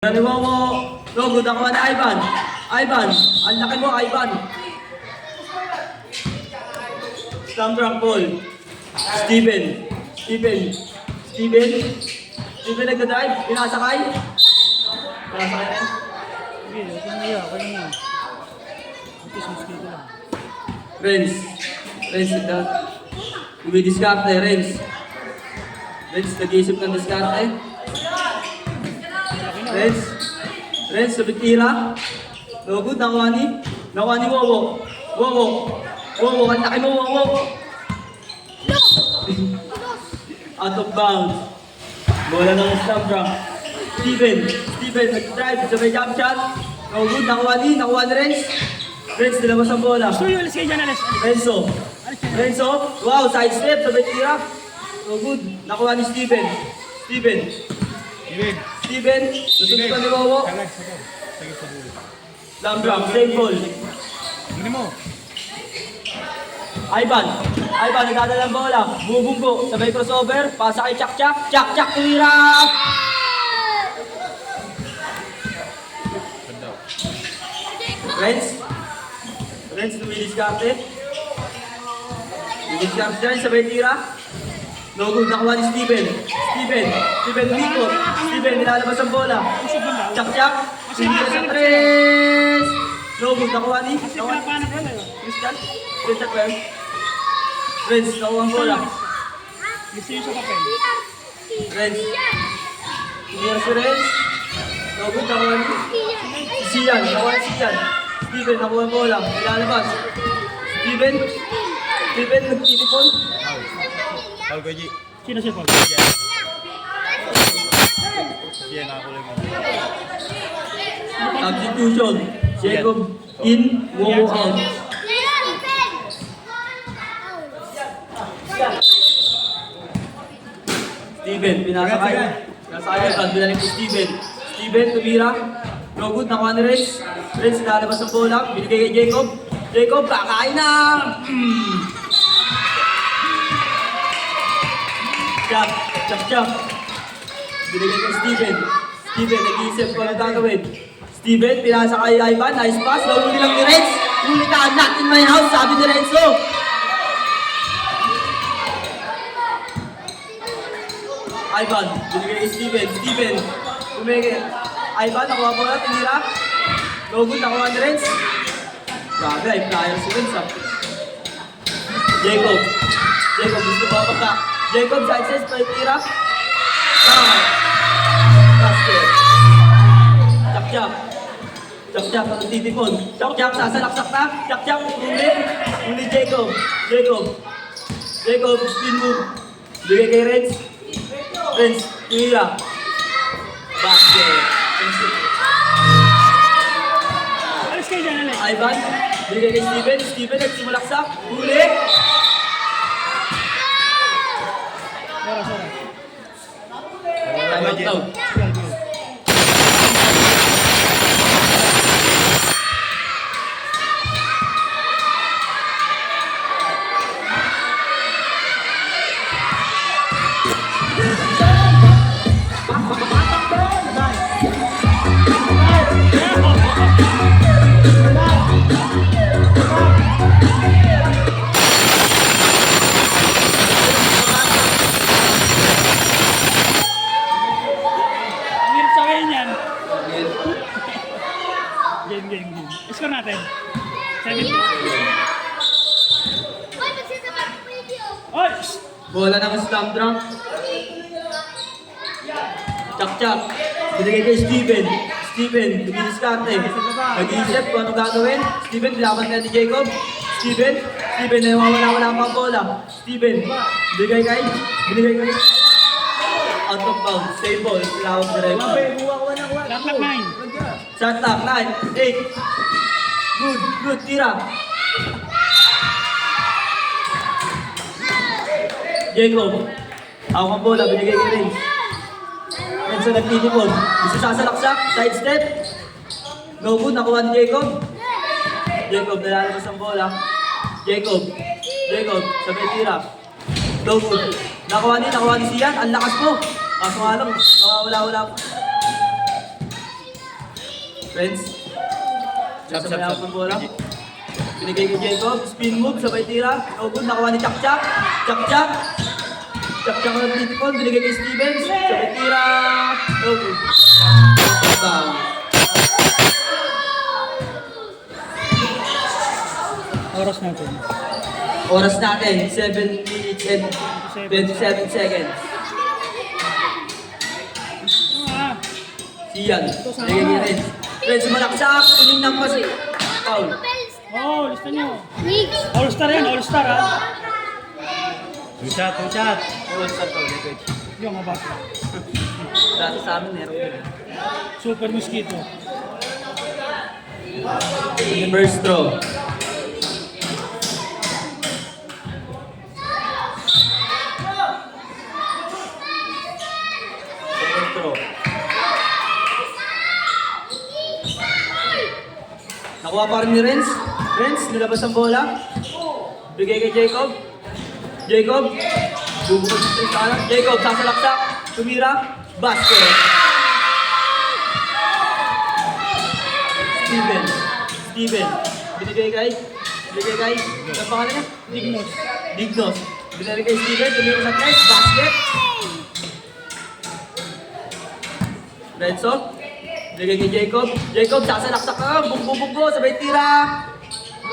Daliwa mo. No, good ako na Ivan. Ivan, ang laki mo, Ivan. Slam drunk ball. Steven. Steven nagdadrive. Pinasakay. Pinasakay rin. Renz, umidiskarte, Renz, nag-iisip ng diskarte. Renz, sabit tira. No good, Nawani, Wowo, ang laki mo, Wowo. Out of bounds. Bola ng slam drunk. Steven, nag-drive, sabay jump shot. No good, Nawani, Renz. Renz, nilabas ang bola. Renzo, wow, side step, sabay tira. No good, nakuha ni Steven, susunod pa ni Wowo. Slam drunk, same ball. Ivan, nagdadala ng bola. Bumubunggo, sabay crossover, pasa kay Chak, tumira! Renz, tumidiskarte. Renz, sabay tira. No good, nakuha ni Steven, umikot. Steven, nilalabas ang bola. Chak, tumira sa tres. No good, nakuha ni Christian. Renz, nakuha ang bola. Renz, tumira si Renz. No good, nakuha ni Sian. Steven, nakuha ang bola. Nilalabas. Steven, nagtitipon. Paul Koji. Sino si Paul? Siya na ako lang. Substitution. Jacob in, Wowo out. Steven, pinasakay. Binalik ko Steven, tumira. No good, nakuha ni Renz. Renz, lalabas ang bola. Binigay kay Jacob, kakain na! Chak. Binigay kay Steven, nag-iisip ko ang gagawin. Steven, pinasa kay Ivan, nice pass. Nahuli lang ni Renz. Huli ka, not in my house, sabi ni Renzo. Ivan, binigay kay Steven, bumigay. Ivan, nakuha mo na, tinira. No good, nakuha ni Renz. Grabe, ay flyer si Renz. Jacob, gusto ba ka? Jacob, side says, tira. Basket. Chak, ang titipon. Chak, sasalaksak na. Chak, uli Jacob, spin move. Bigay kay Renz, tira. Basket. Alis kayo dyan, alis. Ivan, bigay kay Steven, nagsimulaksak. Uli. Time out daw. Hirap sabihin yan. Game. Score natin. 7-2. Oy! Bola ng slam drunk. Chak. Binigay kay Steven, dumidiskarte. Nag-iisip kung anong gagawin. Steven, nilaban ka ni Jacob. Steven, nawawala pa ang bola. Steven, binigay kay out of bounds. Save ball, lawag na rin. Lock 9. Shot clock, 9, 8. Good, tira. Jacob, ako ang bola, binigay kay Renz. Renzo nagtitipon. Gusto sasalaksak, side step. No good, nakuha ni Jacob. Nalalabas ang bola. Jacob, sabay tira. No good. Nakuha ni Sian, ang lakas mo. Kaso nga lang, nawawala-wala po. Renz. Sab, Sa sab, mayawak sab. ng bola. Binigay kay Jacob. Spin move, sabay tira. No good, nakuha ni Chak-Chak. Chak-Chak. Chak-Chak na nagtitipon. Binigay kay Stevens. Sabay tira. No good. Foul. Oras natin. Oras natin, 7 minutes and 27 seconds. Ah, Siyan, binigay kay Renz. Renz, sumalaksak. Tuling ng pas. Foul. oh, lista nyo. Nigs. All-star yan, all-star ha. Two shot, two shot. All-star foul, coach. Yung mabasa. Dati sa amin, meron yun. Super mosquito. First throw. Second throw. Nakuha pa rin ni Renz. Renz, nilabas ang bola. Bigay kay Jacob. Jacob. Bubukod sa kanan. Jacob, sasalaksak. Tumira. Basket. Steven. Steven. Binigay kay. Ang pangalan niya? Dignos. Dignos. Binigay kay Steven. Tumira sa tres. Basket. Renzo. Binigay kay Jacob. Jacob, sasalaksak ka. Bumbo. Sabay tira.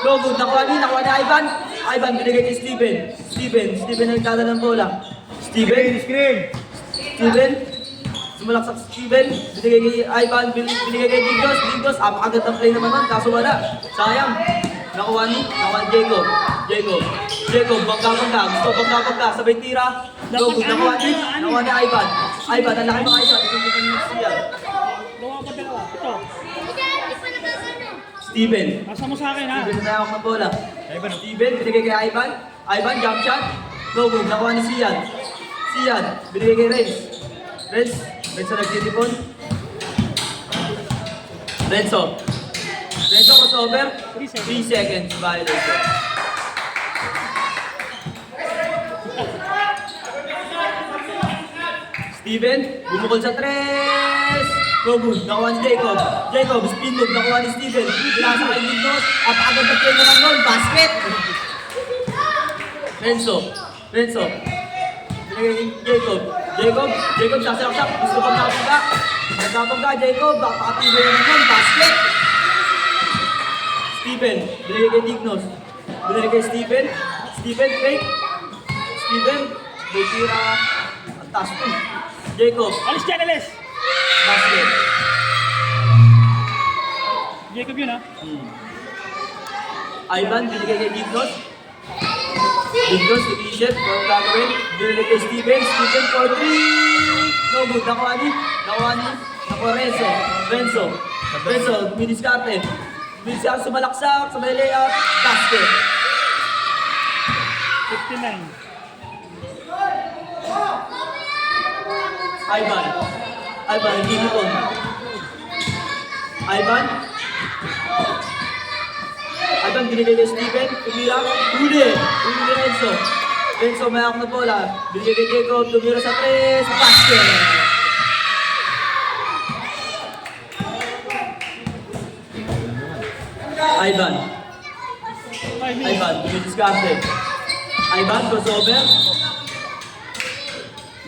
No good. Nakuha ni Ivan. Ivan, binigay kay Steven. Steven ang nagdala ng bola. Steven. Steven. Sumalaksak si Steven. Binigay kay Ivan. Binigay kay Dignos. Apakagad ng play naman nun. Kaso wala. Sayang. Nakuha ni Jacob, bangga. Gusto bangga. Sabay tira. No good. Nakuha ni Ivan. Ivan, ang laki mga Ivan. Ito yung siya. Gawa pa dalawa. Ito. Hindi pa nagkagano. Steven. Nasa mo sa akin ha. Steven na hawak ng bola. Ivan. Steven, binigay kay Ivan. Ivan, jump shot. No good. Nakuha ni Sian, binigay kay Renz na nagtitipon. Renzo, crossover. 3 seconds. Violation. Steven, bumukol sa tres. No good. Nakuha ni Jacob, spin move. Nakuha ni Steven. Pinasa kay Dignos. Apagod na play naman nun. Basket. Renzo. Binigay kay Jacob, sasalaksak. Gusto pang napagka. Nagkapagka, Jacob. Pakapigay naman nun. Basket. Steven, binigay kay Dignos. Binigay kay Steven, fake. Steven, may tira. Ang taas ko. Jacob, Alis dyan, alis. basket. Jacob yun ha. Ivan, binigay kay Dignos. Dignos, tumisip. Kung gagawin, binigay kay Steven for 3. No good. Nakuha ni Renzo, miniskarte. Sumalaksak, sa may layup, basket. 59. Ivan, hindi mo on. Ivan, binigay kay Steven, tumira, huli ni Renzo, may ako na bola, binigay kay Jacob, tumira sa tres, basket! Ivan, 5 minutes. dumidiskarte. Ivan, crossover.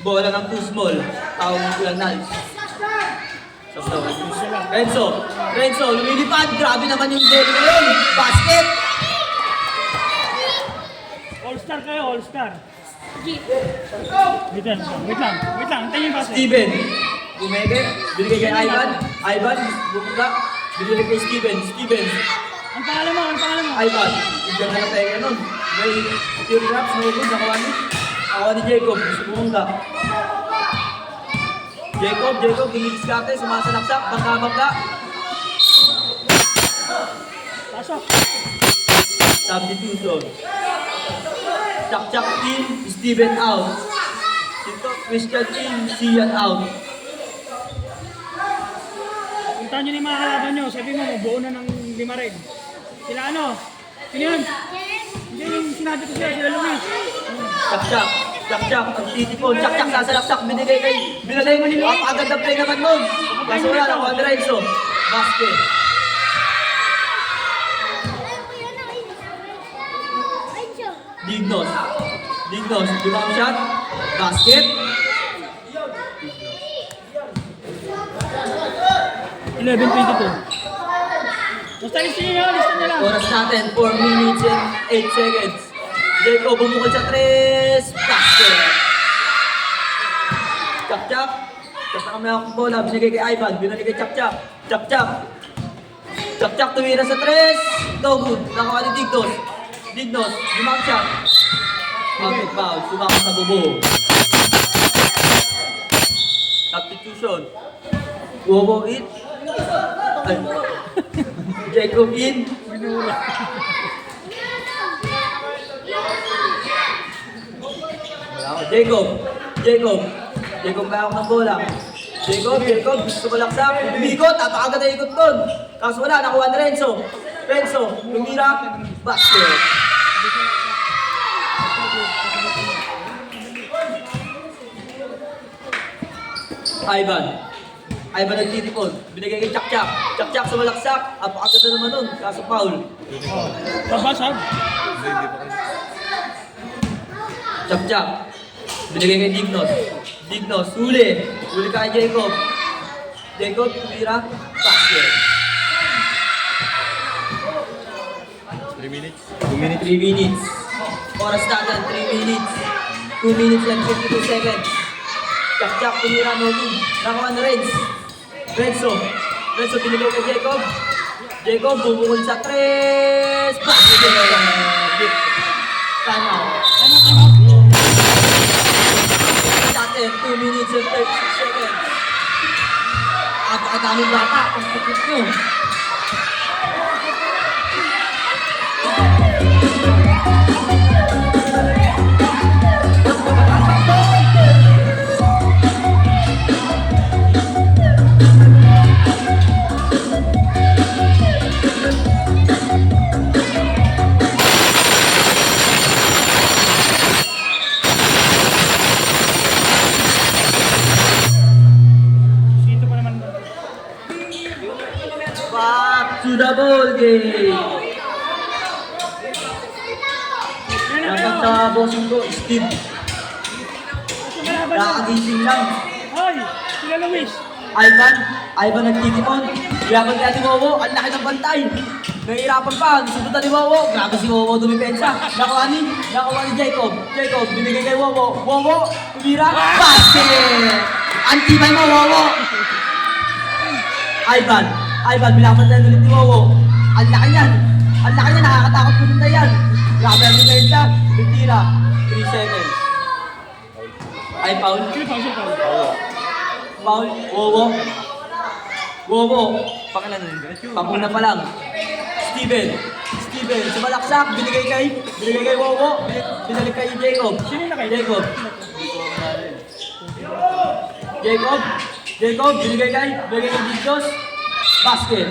Bola ng too small. Tawag ng kulang nice. Renzo, lumilipad. Grabe naman yung goal ngayon. Basket! All-star kayo, all-star. Wait lang. Antayin yung base. Steven, bumeke. Binigay kay Ivan, bumula. Binigay kay Steven. Ang pangalan mo. Ivan, bigyan na tayo nun. May theory raps, no good. Nakuha ni Jacob. Bumula. Jacob, dumidiskarte. Sumasalaksak. Bangga. Pasok. Substitution. Chak in, Steven out. Christian in, Sian out. Puntahan nyo na yung mga kalaban nyo. Sabi mo, buo na ng 5 rin. Sila ano? Sino yun? Hindi yung sinabi ko sila Luis. Chak, ang titipon. Chak, sasalaksak. Binigay mo nila. Agad na play naman nun. Kaso wala, nakuha ni Renzo. Basket. Dignos. Dignos. Rebound shot. Basket. 11:22. Basta listin nyo lang. Oras natin, 4 minutes and 8 seconds. Jacob bumukol sa 3. Basket. Chap-chap. Chap-chap kami ang bola. Binigay kay Ivan. Binigay kay Chap-chap. Chap-chap. Chap-chap tumira sa 3. No good. Nakuha ni Dignos. Dignos. Rebound shot. Out foul. Sumakot sa bubo. Substitution. Wowo in. Ay. Jacob in. Wala ako. Jacob. Jacob kaya ako ng bola. Jacob, gusto ko laksak. Umikot, napakaganda na ikot doon. Kaso wala, nakuha ni Renzo. Renzo, lumira, basket. Ivan nagtitipon. Binigay kay Chak-Chak. Chak-Chak sumalaksak. Napakaganda naman nun. Kaso foul. Babasag. Chak-Chak. Binigay kay Dignos. Dignos, huli. Huli kay Jacob. Jacob, tumira. Basket. 3 minutes. 3 minutes. Oras natin, 3 minutes. 2 minutes and 52 seconds. Chak-Chak, tumira mo dun. Nakuha na Renzo, binigay kay Jacob. Jacob, bumukol sa 3. Basket. Tama. Natin, 2 minutes and 36 seconds. Napakadaming bata. Ang pagkit nyo. Sito pa naman. Back to the ball game. Dapat sa bossing ko, Steve. Nakagising lang. Hoy, sila Luis. Ivan nagtitipon. Yaman kaya ni Wowo, ang laki ng bantay. Nahihirapan pa, susunod ni Wowo. Grabe si Wowo dumipensa. Nakuha ni Jacob. Jacob, binigay kay Wowo. Wowo, tumira. Basket! Antibay mo, Wowo. Ivan, binapantay ulit ni Wowo. Ang laki niyan, nakakatakot pumunta yan. Grabe ang dumipensa. Tira, 3 seconds. Ay, foul. Sino pa? Foul, Wowo, panguna pa lang. Steven, sumalaksak, binigay kay Wowo, binalik kay Jacob. Sino na kayo? Jacob, binigay kay Dignos. Basket.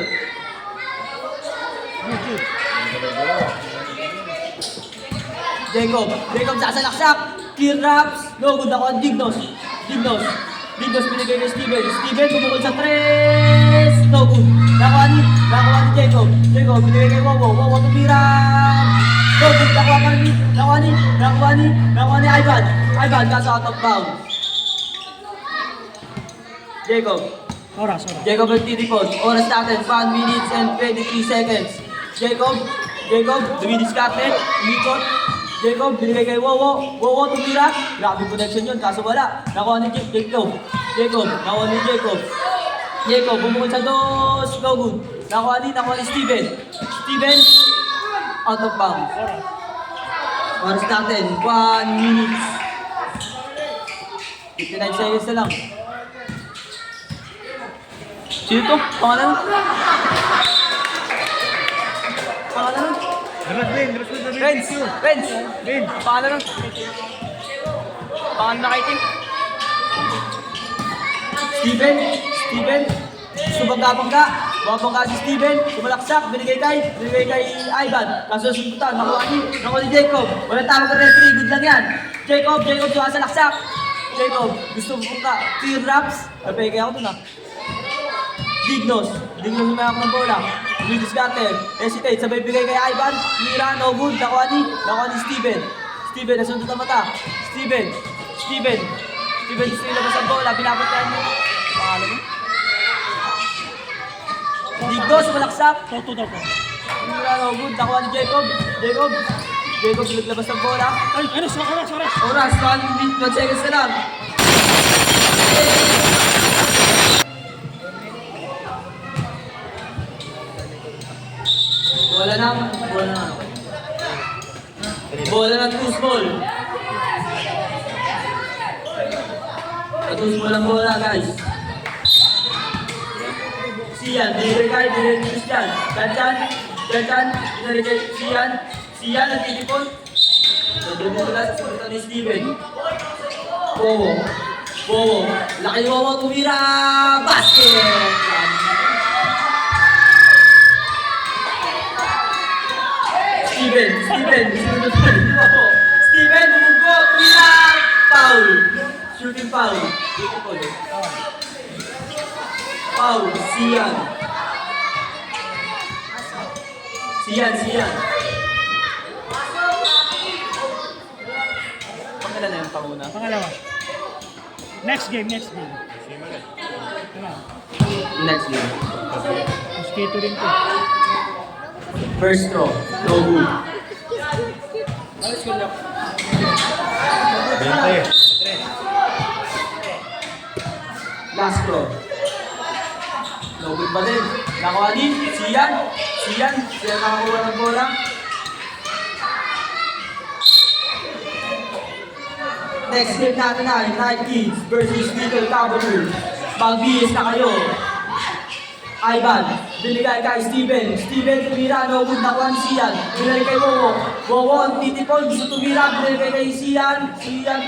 Jacob sasalaksak. Clear drops. No good ako. Dignos, binigay kay Steven, bumukol sa 3. No good. Nakuha ni Jacob, binigay kay Wowo, tumira. No good. Nakuha ni Ivan, kaso out of bounds. Jacob nagtitipon. Oras natin, 1 minutes and 23 seconds. Jacob, dumidiskarte, umikot. Jacob, binigay kay Wowo, tumira. Grabe connection yun, kaso wala. Nakuha ni Jacob, bumukol sa 2. No good. Nakuha ni Steven, out of bounds. Oras natin, 1 minute. 59 seconds na lang. Sino to? Pangalan? Renz. Pangalan? Pangalan na kay team? Steven. Subangga. Wabangga si Steven. Sumalaksak. Binigay kay Ivan. Kaso sundutan. Nakuha ni Jacob. Walang tawag ng referee. Good lang yan. Jacob. Sumasalaksak. Jacob. Gusto mo ka. Tear wraps. Napay kaya ako dun ah. Dignos umayak ng bola. Luis Carter, hesitate, sabay bigay kay Ivan. Mira, no good, nakuha ni Steven. Steven, nasundot ang mata. Steven, gusto ilabas ang bola, pinapuntahan mo. Pangalan mo? Dignos, malaksak. Toto daw po. Mira, no good, nakuha ni Jacob, naglabas ng bola. Ay, ano, oras. Oras, 1 seconds na lang. Bola ng two small. Two small ang bola, guys. Sian, binigay ni Christian. Gantan, binigay Sian, nagtitipon. Nagtitipon sa sumunod ni Steven. Bowo. Laki ni Bowo, tumira. Basket! Steven, bumugo, tumira. Foul. Shooting foul. Foul, Sian. Pangala na yung panguna. Pangalawa. Next game. Same agad. Diba? Next game. Mosquito rin to. First throw, no good. 20. Last throw. No good pa din. Nakuha ni Sian nakakuha ng bola. Next game natin ay Night Kids versus Little Cavaliers. Mag-BS na kayo. Ivan, binigay kay Steven, tumira, no good, nakuha ni Sian. Binigay kay Bowo, ang titipon, gusto tumira, binigay kay Sian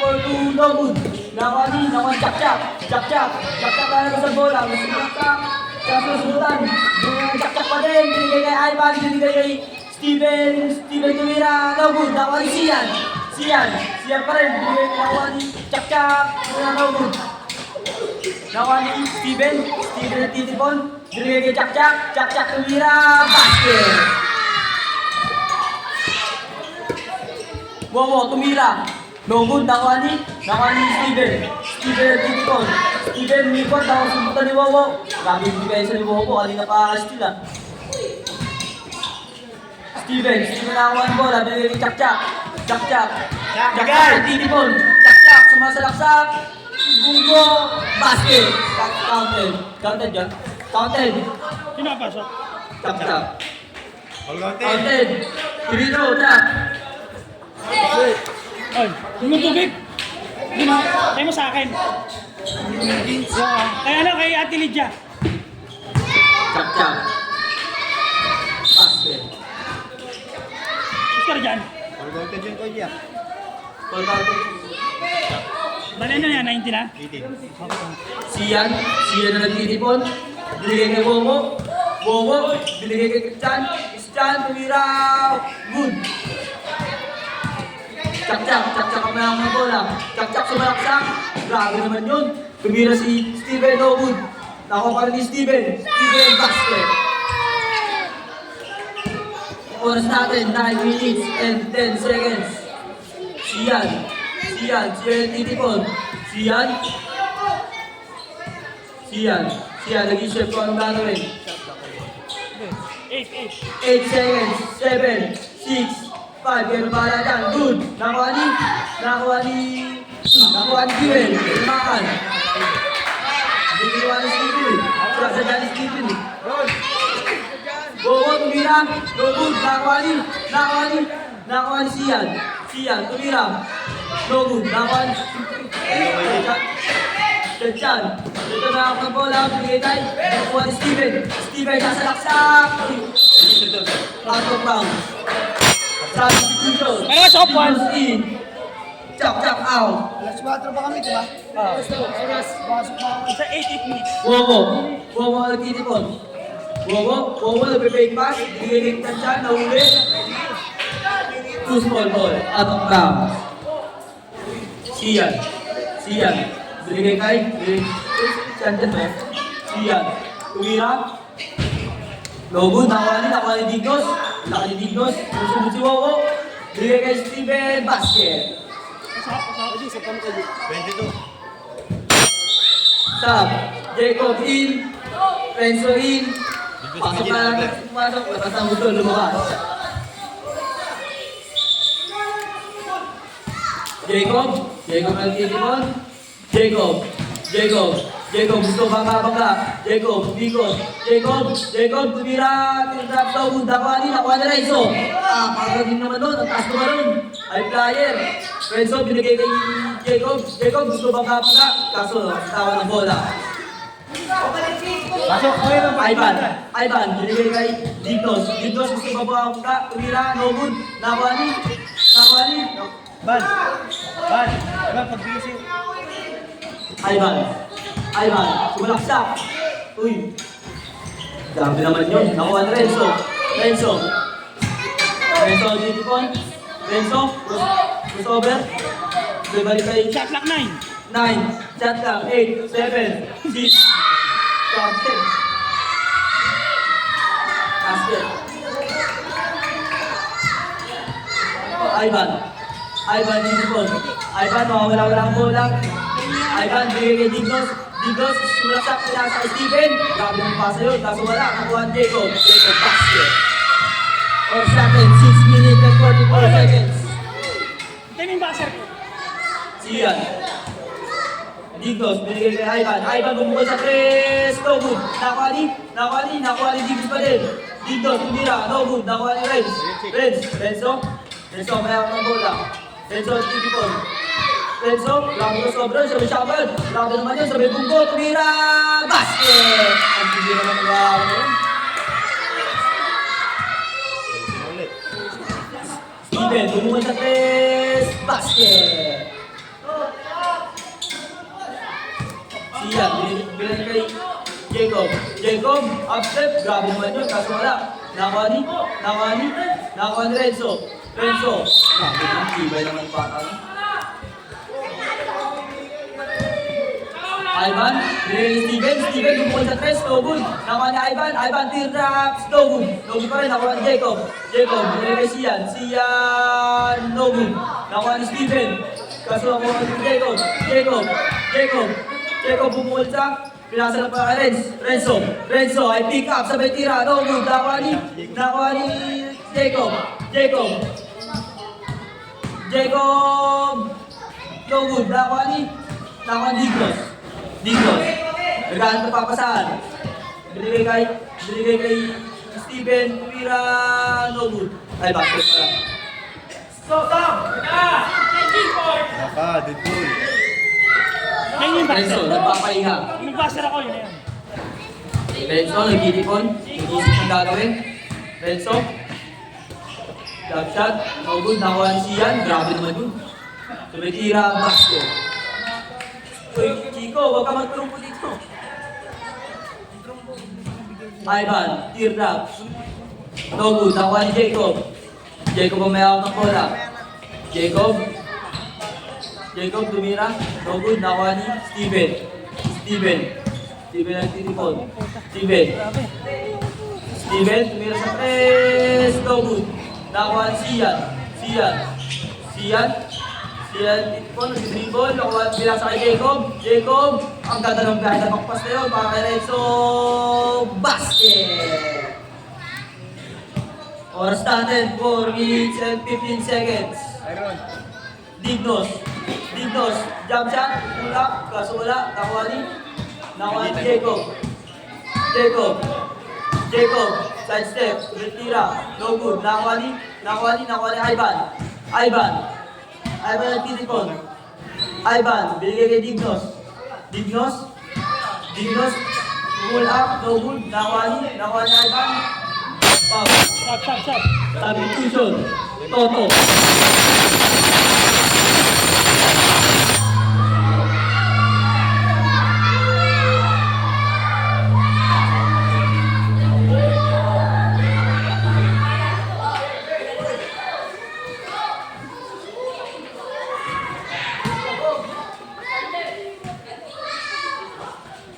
for 2, no good. Nakuha ni Chak-Chak na sa bola, gusto malaksak, sa susutan. Chak-Chak pa din, binigay kay Ivan, binigay kay Steven tumira, no good, nakuha ni Sian pa rin, binigay nakuha ni Chak-Chak, no good. Nakuha ni Steven na titipon, binigay kay Chak-Chak tumira, basket! Bowo, tumira, no good, nakuha ni Steven na titipon, umikot, nakuha sumbutan ni Bowo. Grabe yung depensa ni Bowo, kanina pa steal ah. Steven nakuha ng bola, binigay kay Chak-Chak na titipon, Chak-Chak, sumasalaksak, Bungo, basket! Counted dyan. Sino ang pasok? Chak. All counted. Counted. Tirito, Chak. Ay, yung tubig. Tayo mo sa akin. Kaya ano, kay Ate Lydia. Chak. Basket. Oscar dyan. All counted yun, Kuya. Counted. Bali ano yan, 90 na? 18. Sian na nagtitipon. Binigay kay Bowo, binigay kay Christian, tumira, good. Chak ang mayang ng bola. Chak sumalaksak. Grabe naman yun. Tumira si Steven, no good. Nakuha pa rin ni Steven, basket. Oras natin, 9 minutes and 10 seconds. Sian, titipon. Sian, nag-isip ko anong gagawin. 8 seconds, 7, 6, 5, pero para dyan, good. Nakuha ni Steven, tumakan. Hindi kinuha ni Steven, sa dyan ni Steven. Bowo, tumira, no good, nakuha ni Sian, tumira, no good, nakuha ni Chan. Dito na ako ng bola, bigay tayo. Nakuha ni Steven, sasalaksak. Out of bounds. Substitution. Ayun, sa upuan. Steven's in. Chak out. Alas 4 pa kami, di ba? Oras. Pasok pa kami. Sa 8 minutes. Wowo nagtitipon. Wowo nagpe-fake pass. Bigay kay Chan, nahuli. Too small ball. Out of bounds. Sian. Bigay kay Chan dyan ba? Sian. tumira. No good, nakuha ni Dignos. Laki ni Dignos, susunod si Wowo. Bigay kay Steven, basket. 22. Stop. Jacob in. Renzo in. Pasok na lang. Pumasok. Lakas ang gusto. Lumabas. Jacob. Jacob ang titipon. Jacob. Gusto bangga. Jacob. Jacob. Tumira. Tinrap sa uod. Nakuha ni Renzo. Pagkagin naman doon. Ang taas naman doon. High flyer. Renzo, binigay kay Jacob. Gusto bangga. Kaso, tawa ng bola. Pasok, mayroon. Ivan, binigay kay Dignos. Gusto bangga. Tumira. No good. Nakuha ni. Ban, pagbisi. Ivan, sumalaksak. Uy. Grabe naman yun. Nakuha ni Renzo, titipon. Renzo, crossover. Balik kay Shot clock 9. 9, shot clock, 8, 7, 6, basket. Ivan, titipon. Ivan, mawawala ang bola. Ivan, bigay kay Dignos, sumalaksak, pinasa kay Steven. Grabe ng pasa yun, kaso wala. Nakuha ni Jacob, basket. Or second, 6 minutes and 44 seconds. Ito yung buzzer ko. Siyan. Dignos, binigay kay Ivan bumukol sa tres. No good. Nakuha ni Dignos pa din. Dignos, tumira. No good. Nakuha ni Renzo, mayroon ng bola. Renzo, titipon. Grabe ko sobra. Sabi-sabad. Grabe naman yun. Sabi bunggo, tumira. Basket! Ang tumira naman gawa ko yun. Ulit. Steven, bumukol sa tres. Basket! Siyan, binigay kay Jacob, upstep, grabe naman yun, kaso wala. Nakuha ni Renzo. Grabe naman, tibay naman pa. Ivan, binigay kay Steven, bumukol sa tres, no good. Nakuha ni Ivan, teardrops, no good. No good pa rin, nakuha ni Jacob, binigay kay Siyan, no good. Nakuha ni Steven, kaso nakuha ni Jacob bumukol sa pinasa ng pa kay Renzo, I pick up, sabay tira, no good, nakuha ni Jacob, no good, nakuha ni Dignos, nagkaan pa papasahan, binigay kay Steven, tumira, no good, ay basket pala. Deadpool. Yan yung buzzer. Renzo, nagpapahinga. Yung buzzer ako, yun na yun. Renzo, nagtitipon. Nag-iisip ng gagawin. Renzo. Jump shot. No good. Nakuha ni Siyan. Grabe naman yun. Tumitira ang basket. Uy, Chico, huwag ka magtrumpo dito. Ivan, teardrop. No good. Nakuha ni Jacob. Jacob ang may hawak ng bola. Jacob tumira. No good. Nakuha ni Steven ang titipon. Steven tumira sa press. No good. Nakuha ni Siyan titipon. Nag-dribble. Nakuha nila sa kay Jacob. Ang ganda ng ganda ng pass na yun. Para kay Renzo. Basket! Oras natin, 4 minutes and 15 seconds. Iron. Dignos, jump shot, ulap, kaso wala, nakuha ni Jacob, side step, retira, no good, nakuha ni Ivan ang titipon. Binigay kay Dignos, pull up, no good, nakuha ni Ivan, foul. Stop. Substitution, Toto.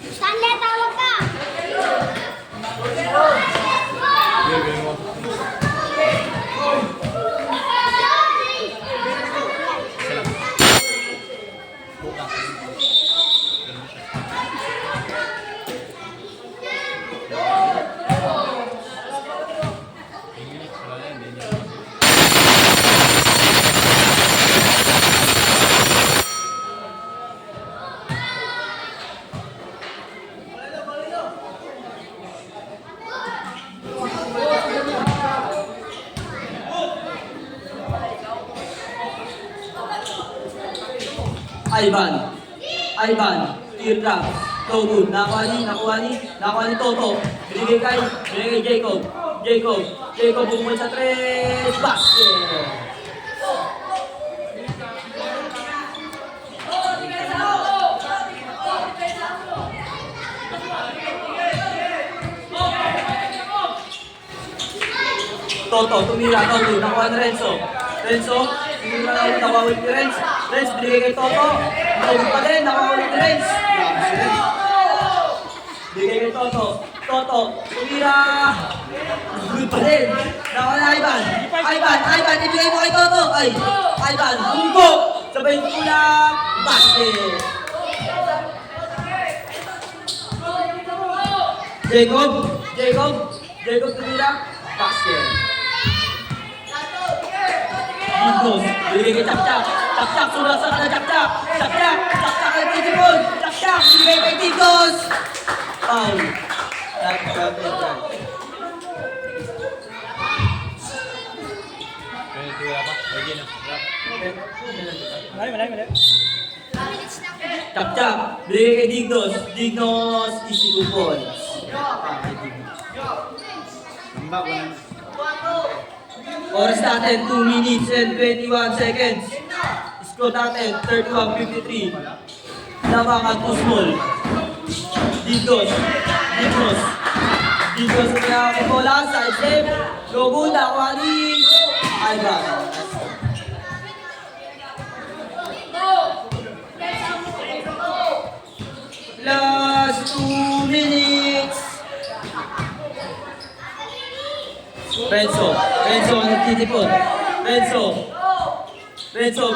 Stanley, tawag ka! Ivan. Ivan. Tirda. No good. Nakuha ni Toto. Binigay kay Jacob. Jacob bumuli sa 3. Basket. Toto, tumira, Toto, nakuha ni Renzo. Tumira na ulit, nakuha ulit ni Renz. Renz, binigay kay Toto. Nakuha pa din, nakuha ulit ni Renz. Binigay kay Toto. Tumira. Good pa din. Nakuha na Ivan, ibigay mo kay Toto. Ay, Ivan, bumbo. Sabay ko lang. Basket. Jacob tumira. Basket. Dignos, binigay kay Chak-Chak. Chak-Chak, sumasa ka na Chak-Chak. Chak-Chak kay Titipon. Chak-Chak, binigay kay Dignos. Foul. Mali. Chak-Chak, binigay kay Dignos. Dignos, easy 2 points. Tambak, walang. Oras natin, 2 minutes and 21 seconds. Score natin, 31-53. Lamangan to small. Dignos na bola, side step. No good, nakuha ni Ivan. Last 2 minutes. Renzo, nagtitipon. Renzo,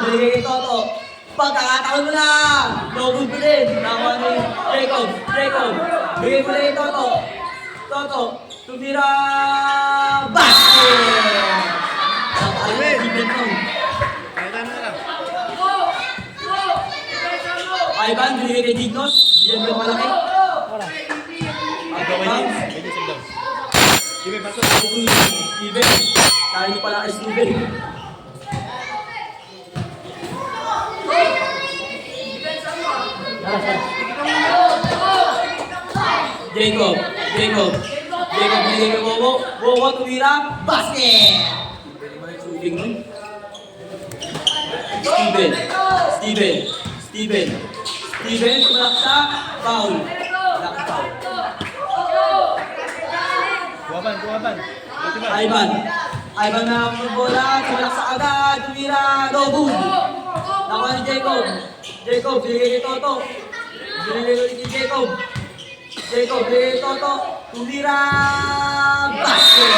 binigay kay Toto. Pagkakataon mo na! No good mo din. Nakuha ni Jacob. Bigay mo na kay Toto. Tumira. Basket! Nakalimutin mo. Kailan na lang. Ivan, binigay kay Dignos. Bigyan mo yung malaki. Wala. Pwede sa daw. Sige, pasok. Steven. Kaya niyo pala kay Steven. Jacob, binigay kay Wowo, tumira, basket! Pwede mo na yung shooting nun. Steven, tumalak sa foul. Walang foul. Kuwaban. Ivan na ang bola, tumalak sa agad, tumira, no good. Nakuha ni Jacob, binigay kay Toto. Binigay ulit ni Jacob, binigay kay Toto, tumira, basket!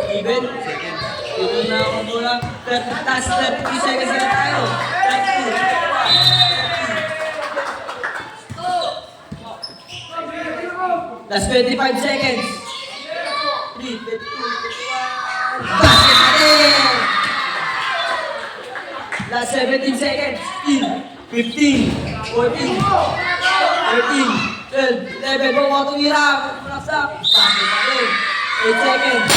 Steven na ang bola, last 33 seconds na tayo. 32. Last 25 seconds. 3, 22, 21. Basket na rin! Last 17 seconds. 15, 14, 13, 12, 11. Bumawa tumira. Basket na rin. 8 seconds.